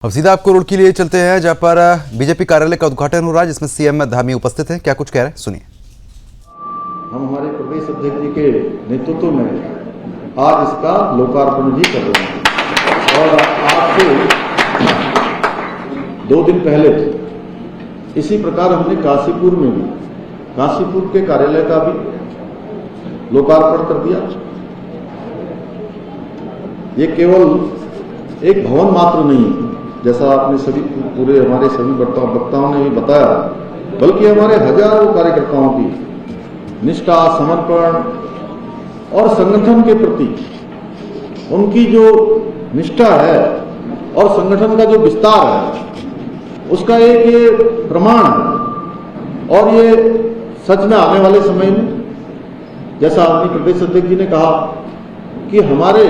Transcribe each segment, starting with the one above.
अब सीधा आपको रुड़की लिए चलते हैं, जहां पर बीजेपी कार्यालय का उद्घाटन हो रहा है, जिसमें सीएम धामी उपस्थित हैं। क्या कुछ कह रहे हैं, सुनिए। हम हमारे प्रदेश अध्यक्ष जी के नेतृत्व में आज इसका लोकार्पण भी कर रहे हैं और आज से 2 दिन पहले इसी प्रकार हमने काशीपुर में भी काशीपुर के कार्यालय का भी लोकार्पण कर दिया। ये केवल एक भवन मात्र नहीं है, जैसा आपने सभी पूरे हमारे सभी वक्ताओं ने भी बताया, बल्कि हमारे हजारों कार्यकर्ताओं की निष्ठा, समर्पण और संगठन के प्रति उनकी जो निष्ठा है और संगठन का जो विस्तार है, उसका एक ये प्रमाण है। और ये सच में आने वाले समय में, जैसा अपनी प्रदेश अध्यक्ष जी ने कहा कि हमारे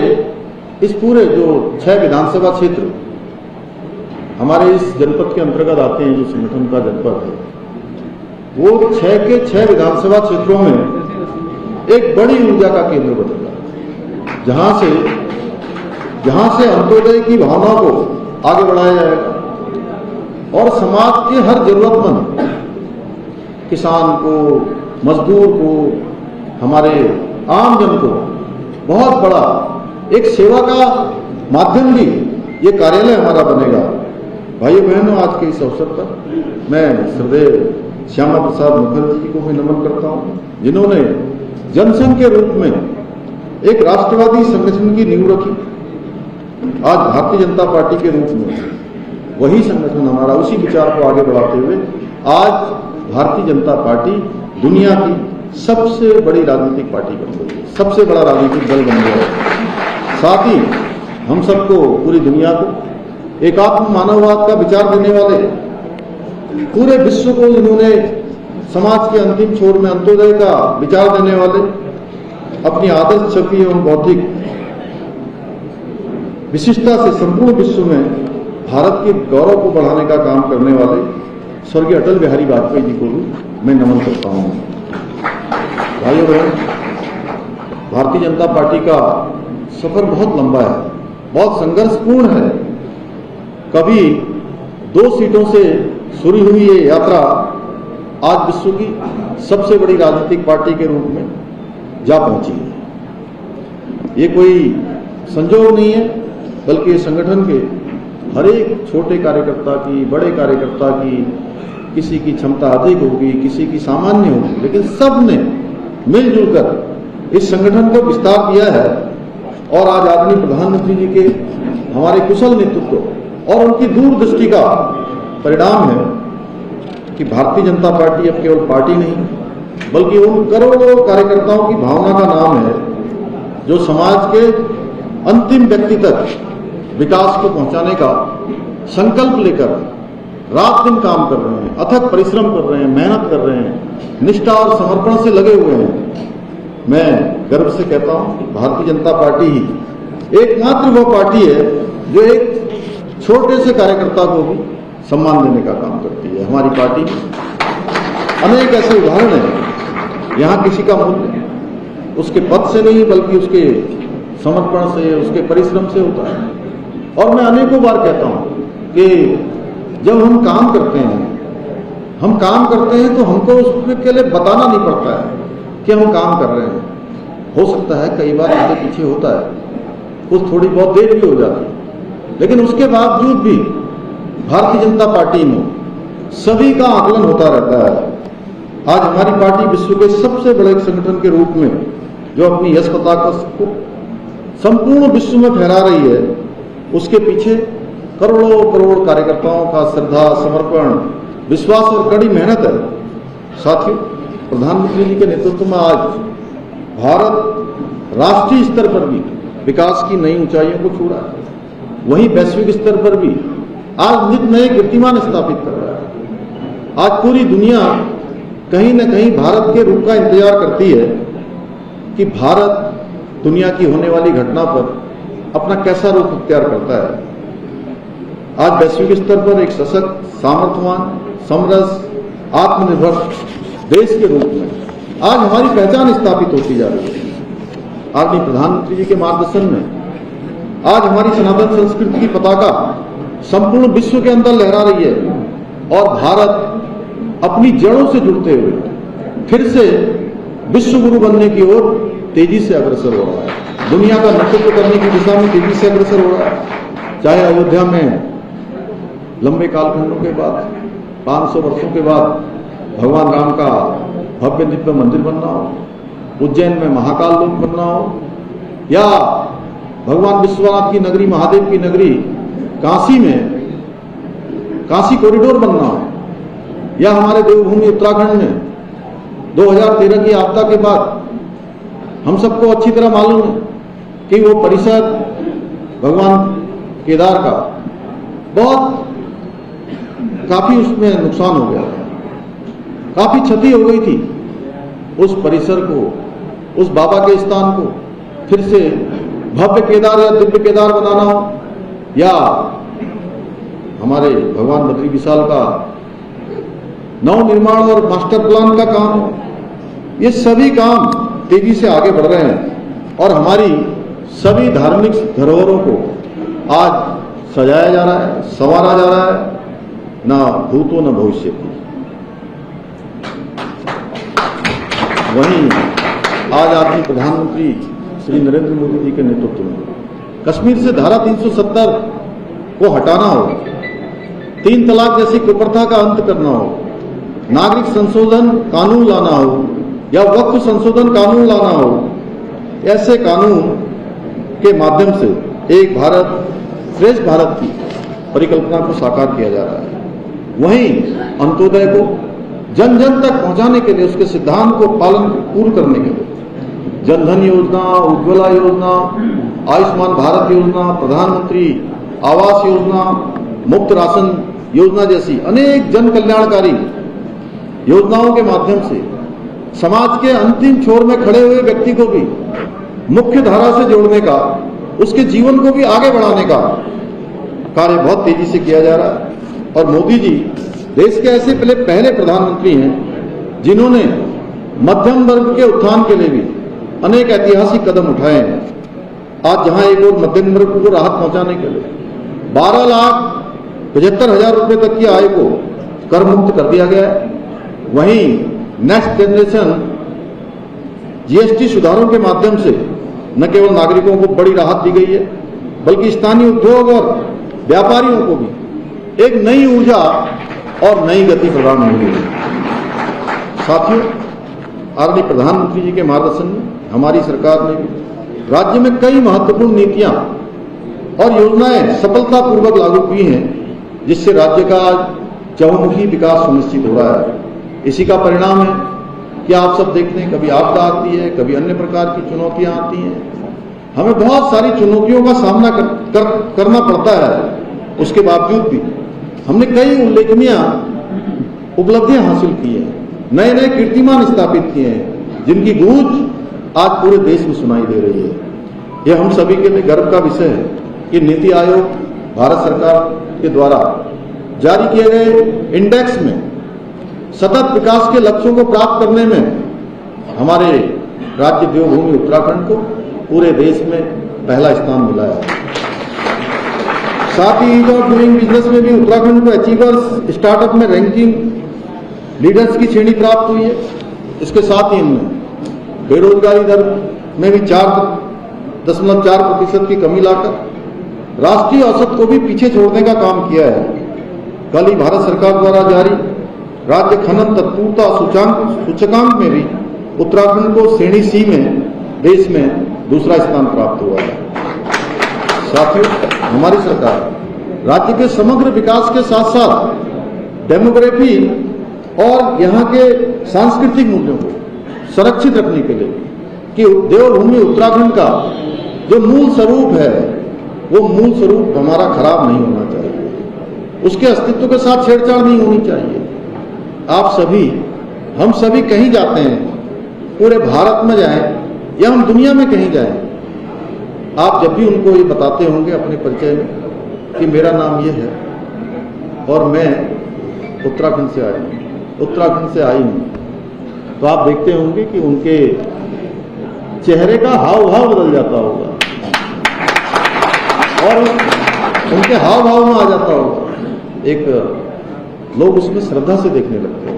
इस पूरे जो 6 विधानसभा क्षेत्र हमारे इस जनपद के अंतर्गत आते हैं, जो संगठन का जनपद है, वो 6 के 6 विधानसभा क्षेत्रों में एक बड़ी ऊर्जा का केंद्र बनेगा, जहां से अंत्योदय की भावना को आगे बढ़ाया जाएगा और समाज के हर जरूरतमंद किसान को, मजदूर को, हमारे आम जन को बहुत बड़ा एक सेवा का माध्यम भी ये कार्यालय हमारा बनेगा। भाइयों बहनों, आज के इस अवसर पर मैं श्रद्धेय श्यामा प्रसाद मुखर्जी जी को भी नमन करता हूं, जिन्होंने जनसंघ के रूप में एक राष्ट्रवादी संगठन की नींव रखी। आज भारतीय जनता पार्टी के रूप में वही संगठन हमारा उसी विचार को आगे बढ़ाते हुए आज भारतीय जनता पार्टी दुनिया की सबसे बड़ी राजनीतिक पार्टी बन गई है, सबसे बड़ा राजनीतिक दल बन गया है। साथ ही हम सबको, पूरी दुनिया को एकात्म मानववाद का विचार देने वाले, पूरे विश्व को इन्होंने समाज के अंतिम छोर में अंत्योदय का विचार देने वाले, अपनी आदर्श छवि एवं बौद्धिक विशिष्टता से संपूर्ण विश्व में भारत के गौरव को बढ़ाने का काम करने वाले स्वर्गीय अटल बिहारी वाजपेयी जी को भी मैं नमन करता हूं। भाइयों बहन, भारतीय जनता पार्टी का सफर बहुत लंबा है, बहुत संघर्षपूर्ण है। कभी 2 सीटों से शुरू हुई ये यात्रा आज विश्व की सबसे बड़ी राजनीतिक पार्टी के रूप में जा पहुंची है। ये कोई संजोग नहीं है, बल्कि संगठन के हर एक छोटे कार्यकर्ता की, बड़े कार्यकर्ता की, किसी की क्षमता अधिक होगी, किसी की सामान्य होगी, लेकिन सब ने मिलजुल कर इस संगठन को विस्तार दिया है। और आज आदरणीय प्रधानमंत्री जी के हमारे कुशल नेतृत्व और उनकी दूरदृष्टि का परिणाम है कि भारतीय जनता पार्टी अब केवल पार्टी नहीं, बल्कि उन करोड़ों कार्यकर्ताओं की भावना का नाम है, जो समाज के अंतिम व्यक्ति तक विकास को पहुंचाने का संकल्प लेकर रात दिन काम कर रहे हैं, अथक परिश्रम कर रहे हैं, मेहनत कर रहे हैं, निष्ठा और समर्पण से लगे हुए हैं। मैं गर्व से कहता हूं कि भारतीय जनता पार्टी ही एकमात्र वो पार्टी है जो एक छोटे से कार्यकर्ता को भी सम्मान देने का काम करती है। हमारी पार्टी अनेक ऐसे उदाहरण हैं, यहाँ किसी का मूल्य उसके पद से नहीं, बल्कि उसके समर्पण से, उसके परिश्रम से होता है। और मैं अनेकों बार कहता हूं कि जब हम काम करते हैं तो हमको उसके लिए बताना नहीं पड़ता है कि हम काम कर रहे हैं। हो सकता है कई बार आगे पीछे होता है, कुछ थोड़ी बहुत देर भी हो जाती है, लेकिन उसके बावजूद भी भारतीय जनता पार्टी में सभी का आकलन होता रहता है। आज हमारी पार्टी विश्व के सबसे बड़े संगठन के रूप में जो अपनी यश पताका को संपूर्ण विश्व में फहरा रही है, उसके पीछे करोड़ों करोड़ कार्यकर्ताओं का श्रद्धा, समर्पण, विश्वास और कड़ी मेहनत है। साथियों, प्रधानमंत्री जी के नेतृत्व में आज भारत राष्ट्रीय स्तर पर भी विकास की नई ऊंचाइयों को छू रहा है, वहीं वैश्विक स्तर पर भी आज नित नए कीर्तिमान स्थापित कर रहा है। आज पूरी दुनिया कहीं न कहीं भारत के रूप का इंतजार करती है कि भारत दुनिया की होने वाली घटना पर अपना कैसा रूप अख्तियार करता है। आज वैश्विक स्तर पर एक सशक्त, सामर्थ्यवान, समरस, आत्मनिर्भर देश के रूप में आज हमारी पहचान स्थापित होती जा रही है। आदरणीय प्रधानमंत्री जी के मार्गदर्शन में आज हमारी सनातन संस्कृति की पताका संपूर्ण विश्व के अंदर लहरा रही है और भारत अपनी जड़ों से जुड़ते हुए फिर से विश्व गुरु बनने की ओर तेजी से अग्रसर हो रहा है। दुनिया का नेतृत्व करने की दिशा में तेजी से अग्रसर हो रहा है। चाहे अयोध्या में लंबे कालखंडों के बाद 500 वर्षों के बाद भगवान राम का भव्य दिव्य मंदिर बनना हो, उज्जैन में महाकाल लोक बनना हो, या भगवान विश्वनाथ की नगरी, महादेव की नगरी काशी में काशी कॉरिडोर बनना हो, या हमारे देवभूमि उत्तराखंड में 2013 की आपदा के बाद हम सबको अच्छी तरह मालूम है कि वो परिसर भगवान केदार का काफी उसमें नुकसान हो गया था, काफी क्षति हो गई थी। उस परिसर को, उस बाबा के स्थान को फिर से भव्य केदार या दिव्य केदार बनाना हो, या हमारे भगवान बद्री विशाल का नव निर्माण और मास्टर प्लान का काम हो, ये सभी काम तेजी से आगे बढ़ रहे हैं और हमारी सभी धार्मिक धरोहरों को आज सजाया जा रहा है, संवारा जा रहा है, ना भूतो न भविष्य की। वहीं आज आपकी प्रधानमंत्री श्री नरेंद्र मोदी जी के नेतृत्व में कश्मीर से धारा 370 को हटाना हो, 3 तलाक जैसी कुप्रथा का अंत करना हो, नागरिक संशोधन कानून लाना हो या वक्फ संशोधन कानून लाना हो, ऐसे कानून के माध्यम से एक भारत श्रेष्ठ भारत की परिकल्पना को साकार किया जा रहा है। वहीं अंत्योदय को जन जन तक पहुंचाने के लिए, उसके सिद्धांत को पूर्ण करने के लिए जन धन योजना, उज्ज्वला योजना, आयुष्मान भारत योजना, प्रधानमंत्री आवास योजना, मुफ्त राशन योजना जैसी अनेक जन कल्याणकारी योजनाओं के माध्यम से समाज के अंतिम छोर में खड़े हुए व्यक्ति को भी मुख्य धारा से जोड़ने का, उसके जीवन को भी आगे बढ़ाने का कार्य बहुत तेजी से किया जा रहा है। और मोदी जी देश के ऐसे पहले प्रधानमंत्री हैं जिन्होंने मध्यम वर्ग के उत्थान के लिए भी अनेक ऐतिहासिक कदम उठाए हैं। आज जहां एक और मध्यम वर्ग को राहत पहुंचाने के लिए 12,75,000 रुपए तक की आय को कर मुक्त कर दिया गया है, वहीं नेक्स्ट जनरेशन जीएसटी सुधारों के माध्यम से न केवल नागरिकों को बड़ी राहत दी गई है, बल्कि स्थानीय उद्योग और व्यापारियों को भी एक नई ऊर्जा और नई गति प्रदान हुई है। साथियों, आदरणीय प्रधानमंत्री जी के मार्गदर्शन में हमारी सरकार ने भी राज्य में कई महत्वपूर्ण नीतियां और योजनाएं सफलतापूर्वक लागू की हैं, जिससे राज्य का चहुमुखी विकास सुनिश्चित हो रहा है। इसी का परिणाम है कि आप सब देखते हैं, कभी आपदा आती है, कभी अन्य प्रकार की चुनौतियां आती हैं। हमें बहुत सारी चुनौतियों का सामना करना पड़ता है। उसके बावजूद भी हमने कई उल्लेखनीय उपलब्धियां हासिल की हैं, नए नए कीर्तिमान स्थापित किए हैं, जिनकी गूंज आज पूरे देश में सुनाई दे रही है। यह हम सभी के लिए गर्व का विषय है कि नीति आयोग भारत सरकार के द्वारा जारी किए गए इंडेक्स में सतत विकास के लक्ष्यों को प्राप्त करने में हमारे राज्य देवभूमि उत्तराखंड को पूरे देश में पहला स्थान मिला है। साथ ही ईज ऑफ डूइंग बिजनेस में भी उत्तराखंड को अचीवर्स स्टार्टअप में रैंकिंग लीडर्स की श्रेणी प्राप्त हुई है। इसके साथ ही हमने बेरोजगारी दर में भी 4.4% की कमी लाकर राष्ट्रीय औसत को भी पीछे छोड़ने का काम किया है। कल ही भारत सरकार द्वारा जारी राज्य खनन तत्परता सूचकांक में भी उत्तराखंड को श्रेणी सी में देश में दूसरा स्थान प्राप्त हुआ है। साथियों, हमारी सरकार राज्य के समग्र विकास के साथ साथ डेमोग्राफी और यहाँ के सांस्कृतिक मूल्यों को संरक्षित रखने के लिए कि देवभूमि उत्तराखंड का जो मूल स्वरूप है, वो मूल स्वरूप हमारा खराब नहीं होना चाहिए, उसके अस्तित्व के साथ छेड़छाड़ नहीं होनी चाहिए। आप सभी, हम सभी कहीं जाते हैं, पूरे भारत में जाएं या हम दुनिया में कहीं जाएं, आप जब भी उनको ये बताते होंगे अपने परिचय में कि मेरा नाम ये है और मैं उत्तराखंड से आई हूं, तो आप देखते होंगे कि उनके चेहरे का हाव भाव बदल जाता होगा उनके हाव भाव में आ जाता होगा। एक लोग उसमें श्रद्धा से देखने लगते हैं,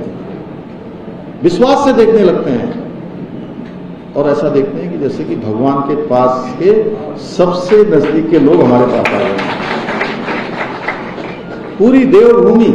विश्वास से देखने लगते हैं, और ऐसा देखते हैं कि जैसे कि भगवान के पास के सबसे नजदीक के लोग हमारे पास आ गए हैं। पूरी देवभूमि